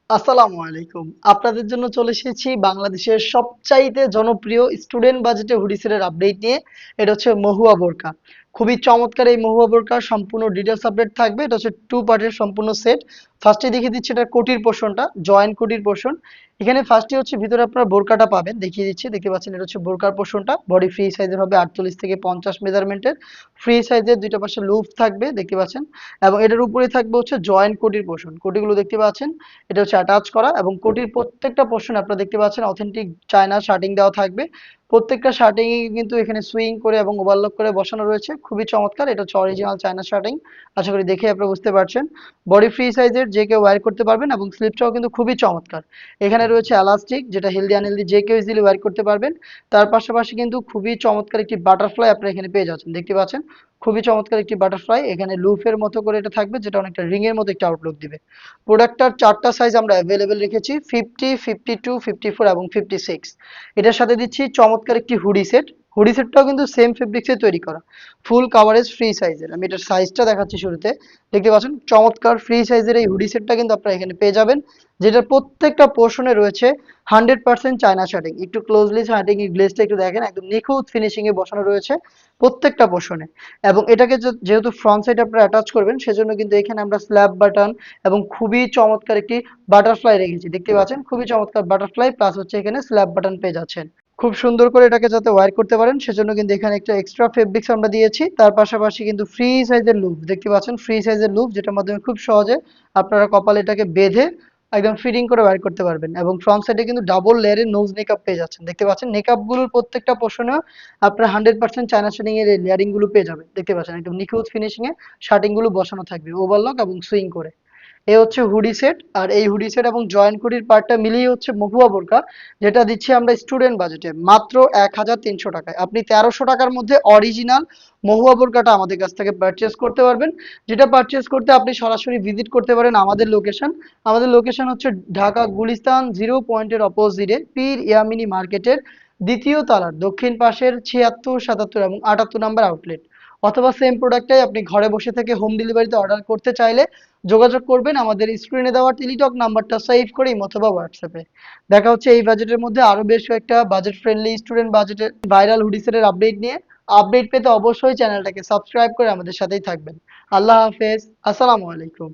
আসসালামু আলাইকুম। আপনাদের জন্য চলে এসেছি বাংলাদেশের সবচাইতে জনপ্রিয় স্টুডেন্ট বাজেটে হুডি সেলের আপডেট নিয়ে। এটা হচ্ছে মহুয়া বোরকা। খুবই চমৎকার এই মহুয়া বোরকার সম্পূর্ণ ডিটেলস আপডেট থাকবে। এটা হচ্ছে 2 পার্টের সম্পূর্ণ সেট। ফার্স্টে দেখিয়ে দিচ্ছি এটার কোটির পোরশনটা, জয়েন্ট কোটির পোরশন। এখানে ফার্স্টে হচ্ছে ভিতরে আপনারা বোরকাটা পাবেন। দেখিয়ে দিচ্ছি, দেখতে পাচ্ছেন এটা হচ্ছে বোরকার পোরশনটা। বডি ফ্রি সাইজের হবে 48 থেকে 50 মেজারমেন্টের। ফ্রি সাইজের দুইটা পাশে লুপ থাকবে, দেখতে পাচ্ছেন। এবং এটার উপরে থাকবে হচ্ছে জয়েন্ট কোটির পোরশন। কোটিগুলো দেখতে পাচ্ছেন। এটা হচ্ছে অ্যাটাচ করা এবং কোটির প্রত্যেকটা পোর্শন আপনারা দেখতে পাচ্ছেন অথেন্টিক চায়না শার্টিং দেওয়া থাকবে। প্রত্যেকটা শার্টিং এ কিন্তু এখানে সুইং করে এবং ওভারলক করে বসানো রয়েছে, খুবই চমৎকার। এটা হচ্ছে অরিজিনাল চায়না শার্টিং। আশা করি দেখে আপনারা বুঝতে পারছেন। বডি ফ্রি সাইজের, যে কেউ ওয়্যার করতে পারবেন এবং স্লিপটাও কিন্তু খুবই চমৎকার। এখানে রয়েছে এলাস্টিক, যেটা হেলদি আনহেলদি যে কেউ ইজিলি ওয়্যার করতে পারবেন। তার পাশাপাশি কিন্তু খুবই চমৎকার একটি বাটারফ্লাই আপনারা এখানে পেয়ে যাচ্ছেন, দেখতে পাচ্ছেন। খুবই চমৎকার একটি বাটারফ্লাই এখানে লুফের মতো করে এটা থাকবে, যেটা অনেকটা রিং এর মতো একটা আউটলুক দিবে। প্রোডাক্টটার 4টা সাইজ আমরা অ্যাভেলেবেল রেখেছি, 50, 52, 54 এবং 56। এটার সাথে দিচ্ছি চমৎকার একটি হুডি সেট। হুডি সেটটাও কিন্তু সেম ফেব্রিক্সে তৈরি করা, ফুল কাভারেজ ফ্রি সাইজের। আমি এটার সাইজটা দেখাচ্ছি শুরুতে। দেখতে পাচ্ছেন চমৎকার ফ্রি সাইজের এই হুডি সেটটা কিন্তু আপনারা এখানে পেয়ে যাবেন, যেটার প্রত্যেকটা পোর্শনে রয়েছে 100% চায়না শার্টিং। একটু ক্লোজলি শার্টিং এর গ্লেজটা একটু দেখেন, একদম নিখুঁত ফিনিশিং এ বসানো রয়েছে প্রত্যেকটা পোর্শনে। এবং এটাকে যেহেতু ফ্রন্ট সাইড আপনারা অ্যাটাচ করবেন, সেজন্য কিন্তু এখানে আমরা স্ল্যাব বাটন এবং খুবই চমৎকার একটি বাটারফ্লাই রেখেছি, দেখতে পাচ্ছেন। খুবই চমৎকার বাটারফ্লাই প্লাস হচ্ছে এখানে স্ল্যাব বাটন পেয়ে যাচ্ছেন। খুব সুন্দর করে এটাকে যাতে ওয়্যার করতে পারেন, সেজন্য কিন্তু এখানে একটা এক্সট্রা ফেব্রিক্স আমরা দিয়েছি। তার পাশাপাশি কিন্তু ফ্রি সাইজের লুপ, দেখতে পাচ্ছেন ফ্রি সাইজের লুপ, যেটার মাধ্যমে খুব সহজে আপনারা কপালে এটাকে বেঁধে একদম ফিটিং করে ওয়্যার করতে পারবেন। এবং ফ্রন্ট সাইডে কিন্তু ডাবল লেয়ারের নোজ নেকআপ পেয়ে যাচ্ছেন, দেখতে পাচ্ছেন। নেকআপ গুলোর প্রত্যেকটা পোর্শনেও আপনারা 100% চায়না শার্টিং এর লেয়ারিং গুলো পেয়ে যাবেন, দেখতে পাচ্ছেন। একদম নিখুঁত ফিনিশিং এ শার্টিং গুলো বসানো থাকবে ওভারলক এবং সুইং করে। এ হচ্ছে হুডি সেট। আর এই হুডি সেট এবং জয়েন্ট হুডির পার্টটা মিলিয়ে হচ্ছে মহুয়া বোরকা, যেটা দিচ্ছি আমরা স্টুডেন্ট বাজেটে মাত্র 1300 টাকায়। আপনি 1300 টাকার মধ্যে অরিজিনাল মহুয়া বোরকাটা আমাদের কাছ থেকে পারচেস করতে পারবেন। যেটা পারচেস করতে আপনি সরাসরি ভিজিট করতে পারেন আমাদের লোকেশন। আমাদের লোকেশন হচ্ছে ঢাকা গুলিস্তান 0 পয়েন্টের অপোজিটে পীর ইয়ামিনী মার্কেটের দ্বিতীয় তলার দক্ষিণ পাশের 76, 77 এবং 78 নাম্বার আউটলেট। অথবা সেম প্রোডাক্টটাই আপনি ঘরে বসে থেকে হোম ডেলিভারিতে অর্ডার করতে চাইলে যোগাযোগ করবেন আমাদের স্ক্রিনে দেওয়া টেলিটক নাম্বারটা সেভ করে অথবা হোয়াটসঅ্যাপে। দেখা হচ্ছে এই বাজেটের মধ্যে আরো বেশ কয়েকটা বাজেট ফ্রেন্ডলি স্টুডেন্ট বাজেটের ভাইরাল হুডি সেটের আপডেট নিয়ে। আপডেট পেতে অবশ্যই চ্যানেলটাকে সাবস্ক্রাইব করে আমাদের সাথেই থাকবেন। আল্লাহ হাফেজ, আসসালামু আলাইকুম।